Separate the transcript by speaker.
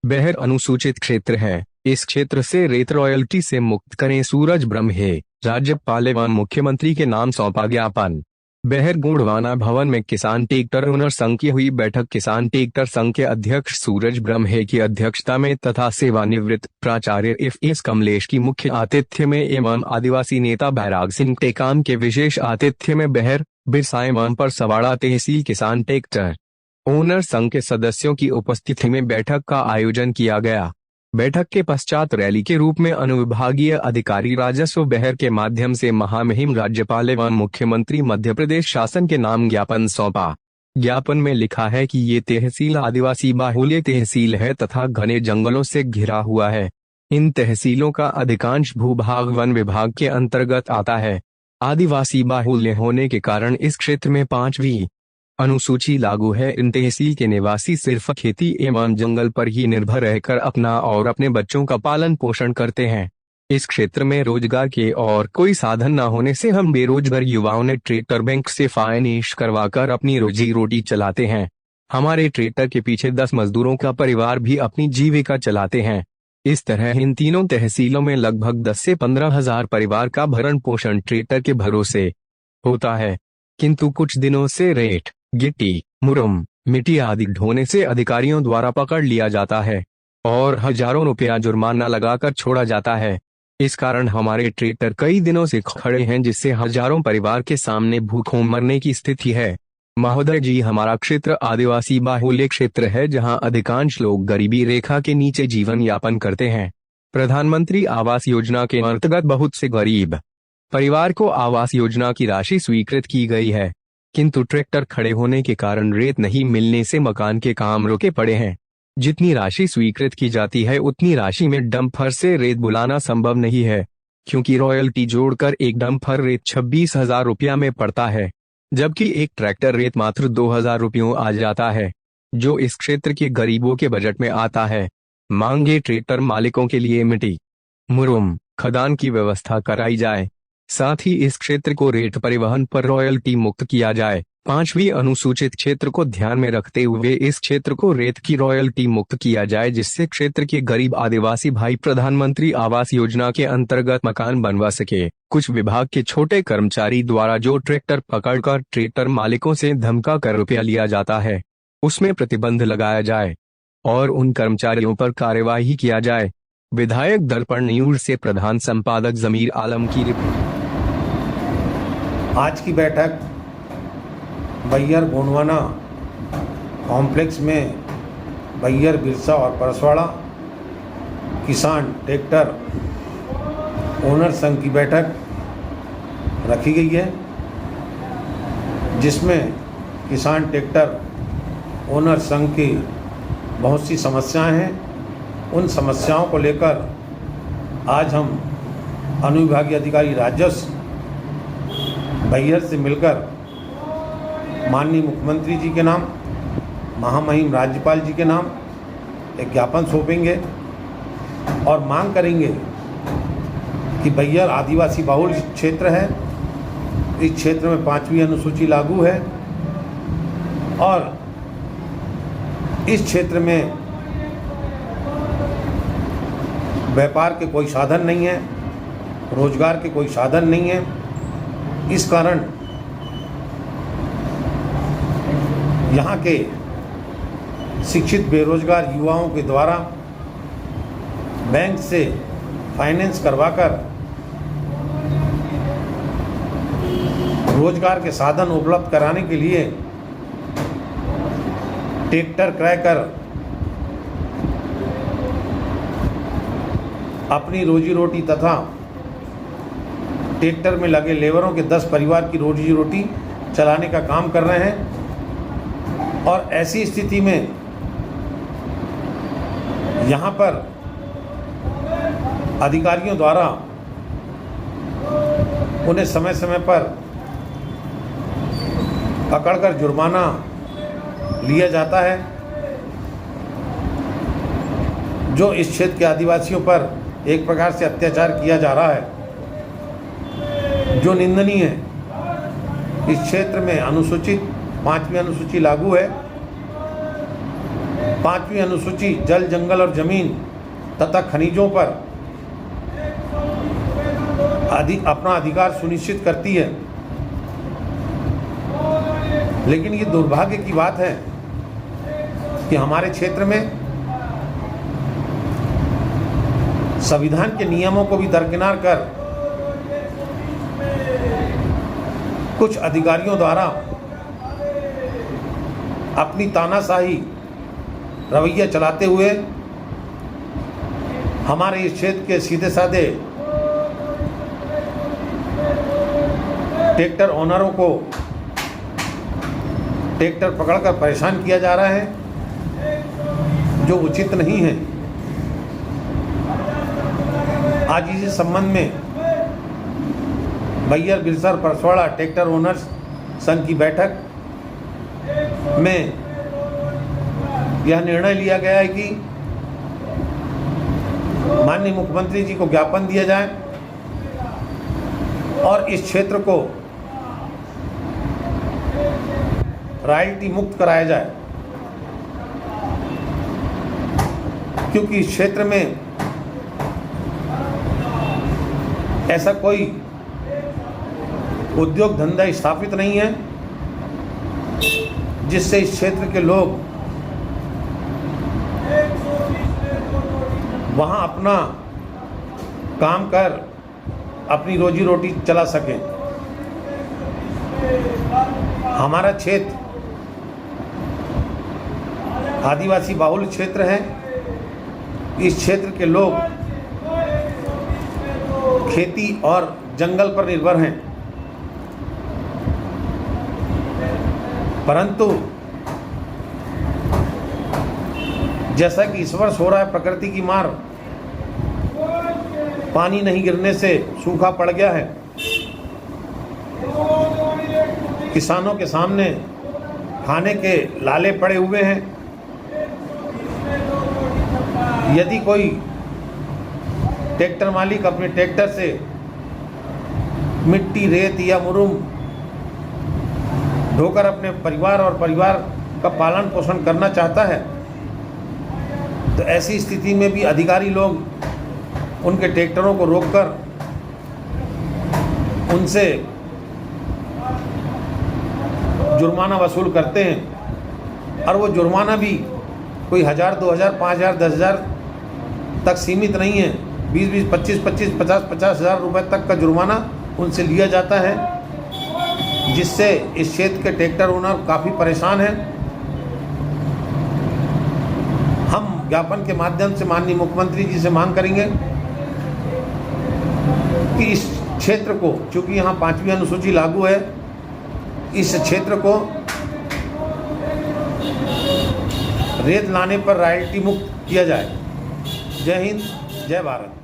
Speaker 1: बेहर अनुसूचित क्षेत्र है। इस क्षेत्र से रेत रॉयल्टी से मुक्त करें सूरज ब्रह्मे। राज्यपाल एवं मुख्यमंत्री के नाम सौंपा ज्ञापन। बेहर गोंडवाना भवन में किसान ट्रैक्टर ओनर संघ की हुई बैठक। किसान ट्रैक्टर संघ के अध्यक्ष सूरज ब्रह्मे की अध्यक्षता में तथा सेवानिवृत्त प्राचार्य एफ.एस. कमलेश की मुख्य आतिथ्य में एवं आदिवासी नेता बैराग सिंह टेकाम के विशेष आतिथ्य में बेहर बिरसा एवं परसवाड़ा तहसील किसान ट्रैक्टर ओनर संघ के सदस्यों की उपस्थिति में बैठक का आयोजन किया गया। बैठक के पश्चात रैली के रूप में अनुविभागीय अधिकारी राजस्व बेहर के माध्यम से महामहिम राज्यपाल एवं मुख्यमंत्री मध्य प्रदेश शासन के नाम ज्ञापन सौंपा। ज्ञापन में लिखा है कि ये तहसील आदिवासी बाहुल्य तहसील है तथा घने जंगलों से घिरा हुआ है। इन तहसीलों का अधिकांश भूभाग वन विभाग के अंतर्गत आता है। आदिवासी बाहुल्य होने के कारण इस क्षेत्र में 5वीं अनुसूची लागू है। इन तहसील के निवासी सिर्फ खेती एवं जंगल पर ही निर्भर रहकर अपना और अपने बच्चों का पालन पोषण करते हैं। इस क्षेत्र में रोजगार के और कोई साधन न होने से हम बेरोजगार युवाओं ने ट्रैक्टर बैंक से फाइनेंस करवाकर अपनी रोजी रोटी चलाते हैं। हमारे ट्रैक्टर के पीछे 10 मजदूरों का परिवार भी अपनी जीविका चलाते हैं। इस तरह इन तीनों तहसीलों में लगभग 10 से 15 हजार परिवार का भरण पोषण ट्रैक्टर के भरोसे होता है। किंतु कुछ दिनों से रेत, गिट्टी, मुरम, मिट्टी आदि ढोने से अधिकारियों द्वारा पकड़ लिया जाता है और हजारों रुपया जुर्माना लगाकर छोड़ा जाता है। इस कारण हमारे ट्रैक्टर कई दिनों से खड़े हैं, जिससे हजारों परिवार के सामने भूखों मरने की स्थिति है। महोदय जी, हमारा क्षेत्र आदिवासी बाहुल्य क्षेत्र है, जहां अधिकांश लोग गरीबी रेखा के नीचे जीवन यापन करते हैं। प्रधानमंत्री आवास योजना के अंतर्गत बहुत से गरीब परिवार को आवास योजना की राशि स्वीकृत की गई है, किंतु ट्रैक्टर खड़े होने के कारण रेत नहीं मिलने से मकान के काम रुके पड़े हैं। जितनी राशि स्वीकृत की जाती है उतनी राशि में डंपर से रेत बुलाना संभव नहीं है, क्योंकि रॉयल्टी जोड़कर एक डंपर रेत 26,000 रुपया में पड़ता है, जबकि एक ट्रैक्टर रेत मात्र 2,000 रुपयों आ जाता है, जो इस क्षेत्र के गरीबों के बजट में आता है। मांगे ट्रैक्टर मालिकों के लिए मिट्टी, मुरम, खदान की व्यवस्था कराई जाए। साथ ही इस क्षेत्र को रेत परिवहन पर रॉयल्टी मुक्त किया जाए। 5वीं अनुसूचित क्षेत्र को ध्यान में रखते हुए इस क्षेत्र को रेत की रॉयल्टी मुक्त किया जाए, जिससे क्षेत्र के गरीब आदिवासी भाई प्रधानमंत्री आवास योजना के अंतर्गत मकान बनवा सके। कुछ विभाग के छोटे कर्मचारी द्वारा जो ट्रैक्टर पकड़कर ट्रैक्टर मालिकों से धमका कर रुपया लिया जाता है, उसमें प्रतिबंध लगाया जाए और उन कर्मचारियों पर कार्यवाही किया जाए। विधायक दर्पण न्यूज से प्रधान संपादक जमीर आलम की रिपोर्ट।
Speaker 2: आज की बैठक बैहर गोंडवाना कॉम्प्लेक्स में बैहर बिरसा और परसवाड़ा किसान ट्रैक्टर ओनर संघ की बैठक रखी गई है, जिसमें किसान ट्रैक्टर ओनर संघ की बहुत सी समस्याएं हैं। उन समस्याओं को लेकर आज हम अनुविभागीय अधिकारी राजस्व बैहर से मिलकर माननीय मुख्यमंत्री जी के नाम, महामहिम राज्यपाल जी के नाम एक ज्ञापन सौंपेंगे और मांग करेंगे कि बैहर आदिवासी बाहुल क्षेत्र है। इस क्षेत्र में 5वीं अनुसूची लागू है और इस क्षेत्र में व्यापार के कोई साधन नहीं है, रोजगार के कोई साधन नहीं है। इस कारण यहाँ के शिक्षित बेरोजगार युवाओं के द्वारा बैंक से फाइनेंस करवाकर रोजगार के साधन उपलब्ध कराने के लिए ट्रैक्टर क्रय कर अपनी रोजी रोटी तथा ट्रैक्टर में लगे लेबरों के 10 परिवार की रोजी रोटी चलाने का काम कर रहे हैं। और ऐसी स्थिति में यहाँ पर अधिकारियों द्वारा उन्हें समय समय पर पकड़कर जुर्माना लिया जाता है, जो इस क्षेत्र के आदिवासियों पर एक प्रकार से अत्याचार किया जा रहा है, जो निंदनीय है। इस क्षेत्र में 5वीं अनुसूची लागू है 5वीं अनुसूची जल, जंगल और जमीन तथा खनिजों पर अपना अधिकार सुनिश्चित करती है। लेकिन ये दुर्भाग्य की बात है कि हमारे क्षेत्र में संविधान के नियमों को भी दरकिनार कर कुछ अधिकारियों द्वारा अपनी तानाशाही रवैया चलाते हुए हमारे इस क्षेत्र के सीधे साधे ट्रैक्टर ओनरों को ट्रैक्टर पकड़कर परेशान किया जा रहा है, जो उचित नहीं है। आज इस संबंध में बैयर बिरसर परसवाड़ा ट्रैक्टर ओनर्स संघ की बैठक में यह निर्णय लिया गया है कि माननीय मुख्यमंत्री जी को ज्ञापन दिया जाए और इस क्षेत्र को रॉयल्टी मुक्त कराया जाए, क्योंकि इस क्षेत्र में ऐसा कोई उद्योग धंधा स्थापित नहीं है जिससे इस क्षेत्र के लोग वहां अपना काम कर अपनी रोजी रोटी चला सकें। हमारा क्षेत्र आदिवासी बाहुल क्षेत्र है। इस क्षेत्र के लोग खेती और जंगल पर निर्भर हैं, परंतु जैसा कि इस वर्ष हो रहा है, प्रकृति की मार, पानी नहीं गिरने से सूखा पड़ गया है। किसानों के सामने खाने के लाले पड़े हुए हैं। यदि कोई ट्रैक्टर मालिक अपने ट्रैक्टर से मिट्टी, रेत या मुरुम ढोकर अपने परिवार और परिवार का पालन पोषण करना चाहता है, तो ऐसी स्थिति में भी अधिकारी लोग उनके ट्रैक्टरों को रोककर उनसे जुर्माना वसूल करते हैं। और वो जुर्माना भी कोई 1000, 2000, 5000, 10,000 तक सीमित नहीं है। 20-20, 25-25, 50-50 हज़ार रुपये तक का जुर्माना उनसे लिया जाता है, जिससे इस क्षेत्र के ट्रैक्टर ओनर काफ़ी परेशान हैं। हम ज्ञापन के माध्यम से माननीय मुख्यमंत्री जी से मांग करेंगे कि इस क्षेत्र को, चूँकि यहाँ 5वीं अनुसूची लागू है, इस क्षेत्र को रेत लाने पर रॉयल्टी मुक्त किया जाए। जय हिंद, जय भारत।